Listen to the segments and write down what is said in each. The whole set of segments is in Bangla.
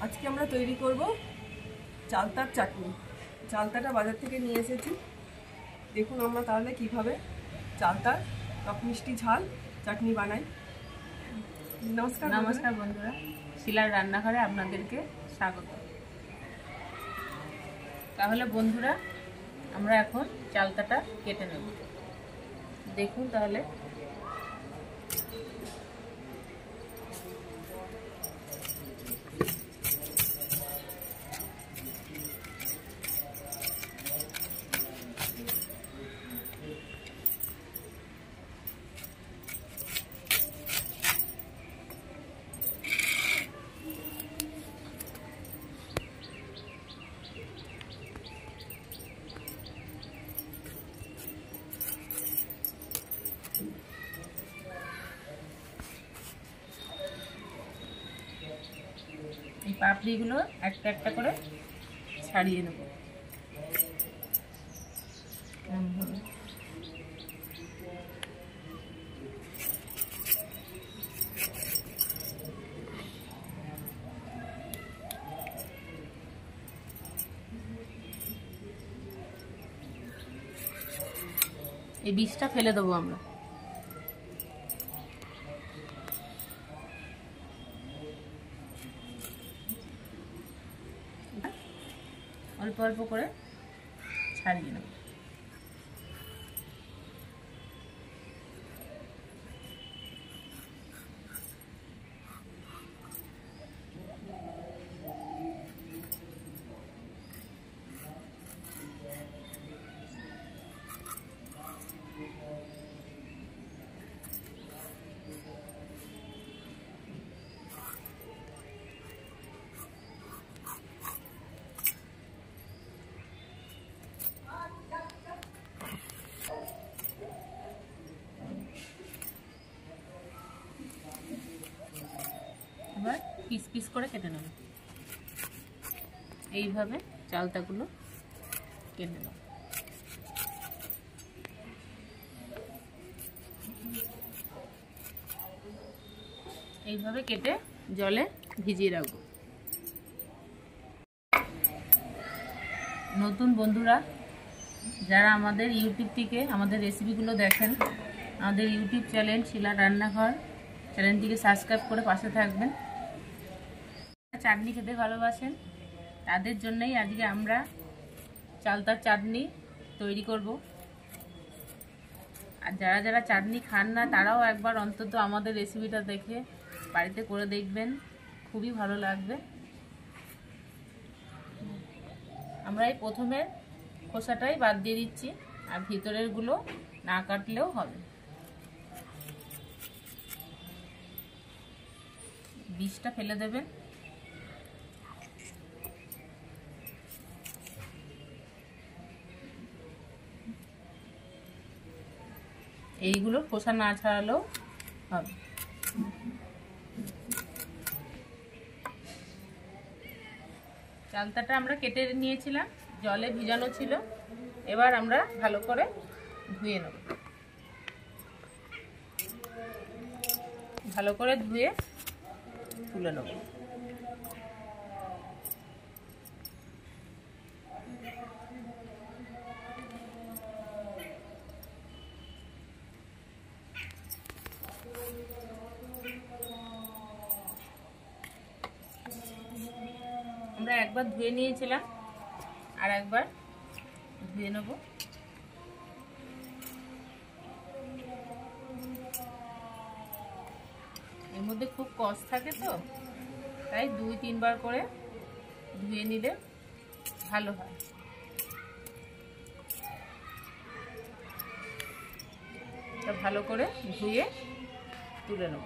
আজকে আমরা তৈরি করব চালতার চাটনি। চালতাটা বাজার থেকে নিয়ে এসেছি। দেখুন আমরা তাহলে কিভাবে চালতার টক মিষ্টি ঝাল চাটনি বানাই। নমস্কার নমস্কার বন্ধুরা, শিলার রান্নাঘরে আপনাদেরকে স্বাগত। তাহলে বন্ধুরা, আমরা এখন চালতাটা কেটে নেব। দেখুন তাহলে এই পাপড়িগুলো একটা একটা করে ছাড়িয়ে নেব। এই বীজটা ফেলে দেবো আমরা। অল্প অল্প করে ছাড়িয়ে নেব। এবার পিস পিস করে কেটে নেব। এইভাবে চালতাগুলো কেটে নেব। এইভাবে কেটে জলে ভিজিয়ে রাখবো। নতুন বন্ধুরা যারা আমাদের ইউটিউব থেকে আমাদের রেসিপিগুলো দেখেন, আমাদের ইউটিউব চ্যানেল শিলার রান্নাঘর চ্যানেলটিকে সাবস্ক্রাইব করে পাশে থাকবেন। চাটনি খেতে ভালোবাসেন, তাদের জন্যই আজকে আমরা চালতার চাটনি তৈরি করব। আর যারা যারা চাটনি খান না, তারাও একবার অন্তত আমাদের রেসিপিটা দেখে বাড়িতে করে দেখবেন, খুবই ভালো লাগবে। আমরা এই প্রথমে খোসাটাই বাদ দিয়ে দিচ্ছি, আর ভিতরের গুলো না কাটলেও হবে। বীজটা ফেলে দেবেন। এইগুলো খোসা না ছাড়ালেও হবে। চালতাটা আমরা কেটে নিয়েছিলাম, জলে ভিজানো ছিল। এবার আমরা ভালো করে ধুয়ে নেব। ভালো করে ধুয়ে তুলে নেব। আমরা একবার ধুয়ে নিয়েছিলাম, আর একবার ধুয়ে নেব। এর মধ্যে খুব কষ থাকে তো, তাই 2-3 বার করে ধুয়ে নিলে ভালো হয়। এটা ভালো করে ধুয়ে তুলে নেব।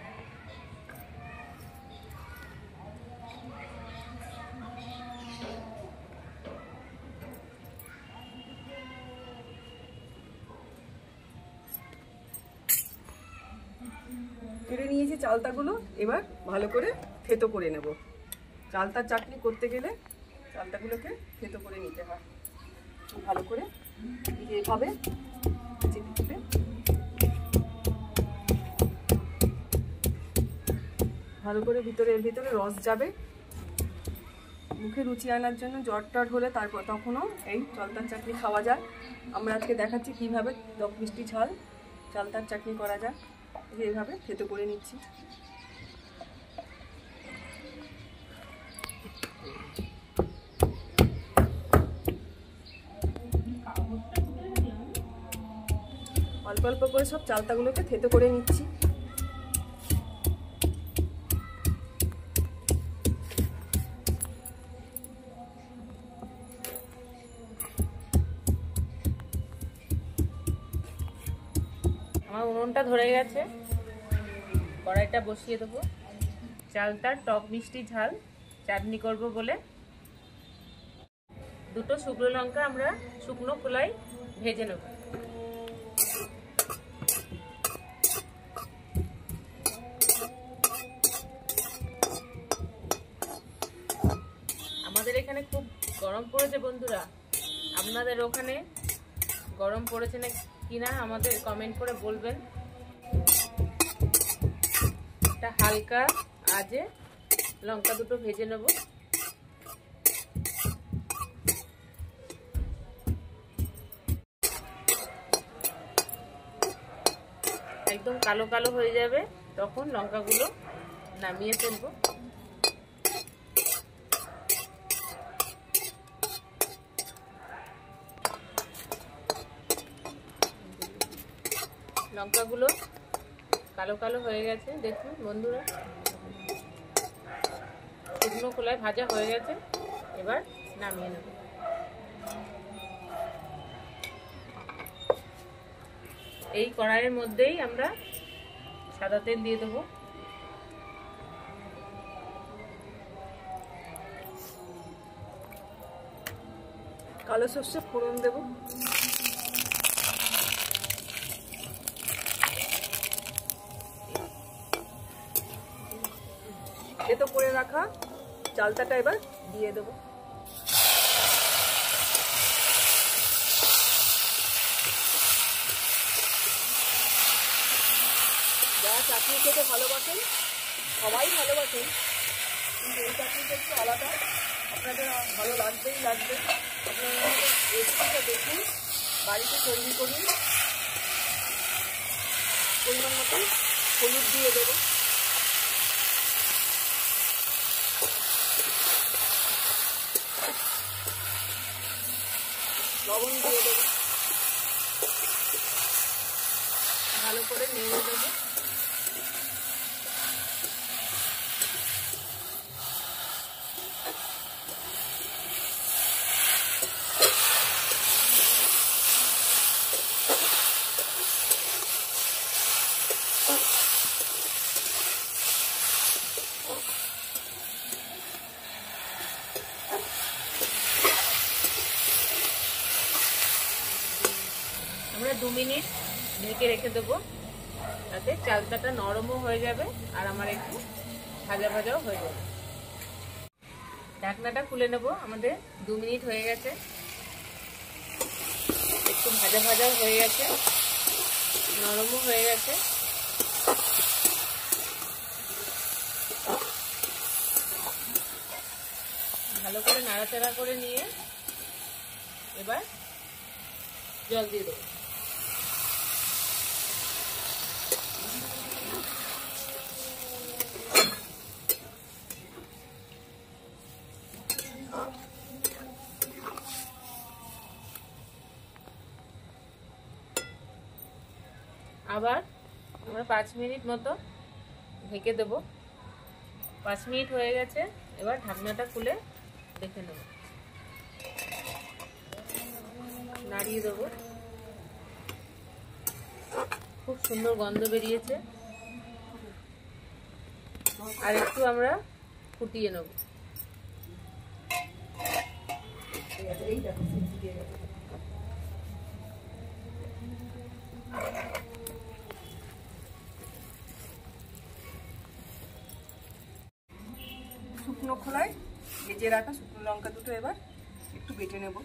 কেটে নিয়েছি চালতাগুলো, এবার ভালো করে থেতো করে নেব। চালতার চাটনি করতে গেলে চালতাগুলোকে থেতো করে নিতে হয়। ভালো করে এভাবে চেপে চেপে ভালো করে ভিতরে রস যাবে, মুখে রুচি আনার জন্য জ্বর টর হলে তারপর তখনও এই চালতার চাটনি খাওয়া যায়। আমরা আজকে দেখাচ্ছি কীভাবে টক মিষ্টি ঝাল চালতার চাটনি করা যায়। এইভাবে থেতো করে নিচ্ছি। অল্প অল্প করে সব চালতাগুলোকে থেতো করে নিচ্ছি। আমার উনুনটা ধরে গেছে, কড়াইটা বসিয়ে দেবো। চালতার টক মিষ্টি ঝাল চাটনি করব বলে দুটো শুকনো লঙ্কা আমরা শুকনো খোলায় ভেজে নেব। আমাদের এখানে খুব গরম পড়েছে বন্ধুরা, আপনাদের ওখানে গরম পড়েছে না কিনা আমাদের কমেন্ট করে বলবেন। একটা হালকা আজে লঙ্কা দুটো ভেজে নেব। একদম কালো কালো হয়ে যাবে, তখন লঙ্কাগুলো নামিয়ে ফেলবো। লঙ্কাগুলো কালো কালো হয়ে গেছে, দেখুন বন্ধুরা, শুকনো খোলায় ভাজা হয়ে গেছে। এবার নামিয়ে নেব। এই কড়াইয়ের মধ্যেই আমরা সাদা তেল দিয়ে দেবো। কালো সর্ষে ফোড়ন দেব। থেতো করে রাখা চালতাটা এবার দিয়ে দেবো। যারা চাটনি খেতে ভালোবাসেন, সবাই ভালোবাসেন, কিন্তু এই চাটনিটা একটু আলাদা, আপনাদের ভালো লাগবে। আপনারা রেসিপিটা দেখুন, বাড়িতে তৈরি করুন। পরিমাণ মতো হলুদ দিয়ে দেবো, লবণ দিয়ে দেবো, ভালো করে নেড়ে দেবো। আমরা 2 মিনিট ঢেকে রেখে দেবো, তাতে চালতাটা নরমও হয়ে যাবে আর আমার একটু ভাজা ভাজাও হয়ে যাবে। ঢাকনাটা খুলে নেব। আমাদের 2 মিনিট হয়ে গেছে, একটু ভাজা ভাজাও হয়ে গেছে, নরমও হয়ে গেছে। ভালো করে নাড়াচাড়া করে নিয়ে এবার জল দিয়ে দেবো। আবার আমরা 5 মিনিট মতো ঢেকে দেবো। 5 মিনিট হয়ে গেছে, এবার ঢাকনাটা খুলে দেখে নেব। নাড়িয়ে দেবো, খুব সুন্দর গন্ধ বেরিয়েছে। আর একটু আমরা ফুটিয়ে নেব। শুকনো খোলায় ভেজে রাখা শুকনো লঙ্কা দুটো এবার একটু বেটে নেব।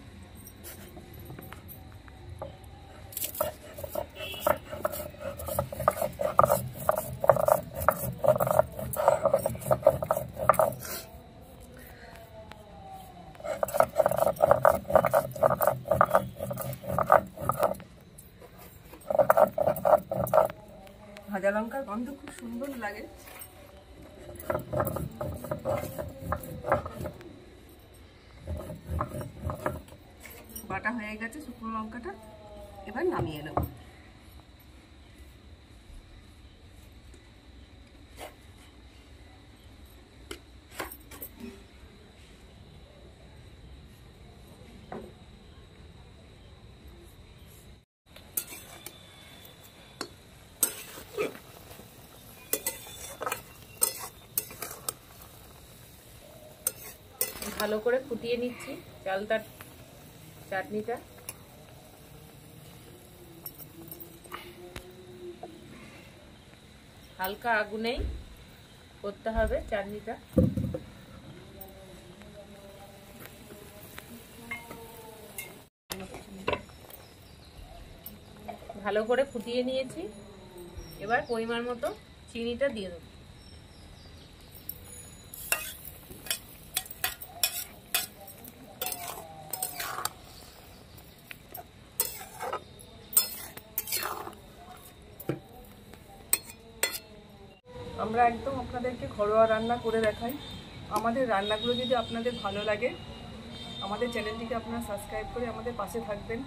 ভাজা লঙ্কার গন্ধ খুব সুন্দর লাগে। বাটা হয়ে গেছে শুকনো লঙ্কাটা, এবার নামিয়ে নেব। ভালো করে ফুটিয়ে নিচ্ছি চালতার চাটনিটা। হালকা আগুনেই করতে হবে চাটনিটা। ভালো করে ফুটিয়ে নিয়েছি, এবার পরিমাণ মতো চিনিটা দিয়ে দেবো। আমরা একদম আপনাদেরকে ঘরোয়া রান্না করে দেখাই। আমাদের রান্নাগুলো যদি আপনাদের ভালো লাগে, আমাদের চ্যানেলটিকে আপনারা সাবস্ক্রাইব করে আমাদের পাশে থাকবেন।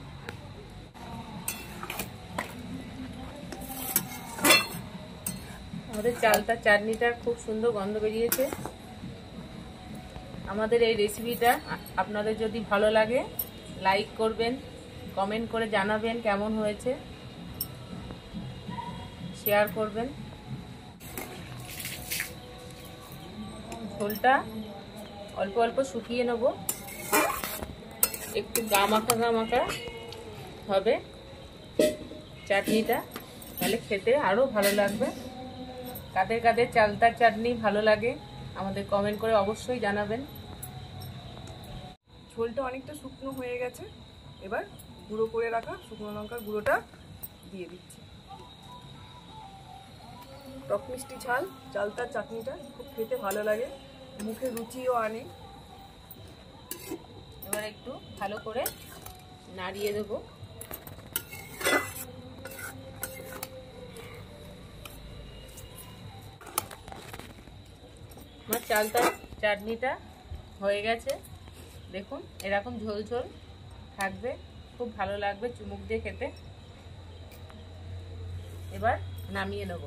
আমাদের চালতার চাটনিটার খুব সুন্দর গন্ধ বেরিয়েছে। আমাদের এই রেসিপিটা আপনাদের যদি ভালো লাগে লাইক করবেন, কমেন্ট করে জানাবেন কেমন হয়েছে, শেয়ার করবেন। ঝোলটা অল্প অল্প শুকিয়ে নেব, একটু গামাখা গামাখা হবে চাটনিটা, তাহলে খেতে আরও ভালো লাগবে। কাদের কাদের চালতার চাটনি ভালো লাগে আমাদের কমেন্ট করে অবশ্যই জানাবেন। ঝোলটা অনেকটা শুকনো হয়ে গেছে, এবার গুঁড়ো করে রাখা শুকনো লঙ্কার গুঁড়োটা দিয়ে দিচ্ছি। টক মিষ্টি ঝাল চালতার চাটনিটা খুব খেতে ভালো লাগে, মুখে রুচিও আনে। এবার একটু ভালো করে নাড়িয়ে দেবো। আমার চালতার চাটনিটা হয়ে গেছে, দেখুন এরকম ঝোল ঝোল থাকবে, খুব ভালো লাগবে চুমুক দিয়ে খেতে। এবার নামিয়ে নেব।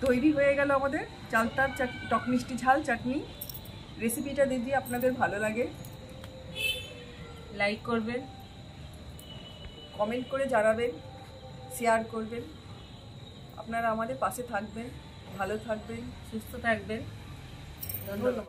তৈরি হয়ে গেল আমাদের চালতার টক মিষ্টি ঝাল চাটনি। রেসিপিটা যদি আপনাদের ভালো লাগে লাইক করবেন, কমেন্ট করে জানাবেন, শেয়ার করবেন। আপনারা আমাদের পাশে থাকবেন, ভালো থাকবেন, সুস্থ থাকবেন। ধন্যবাদ।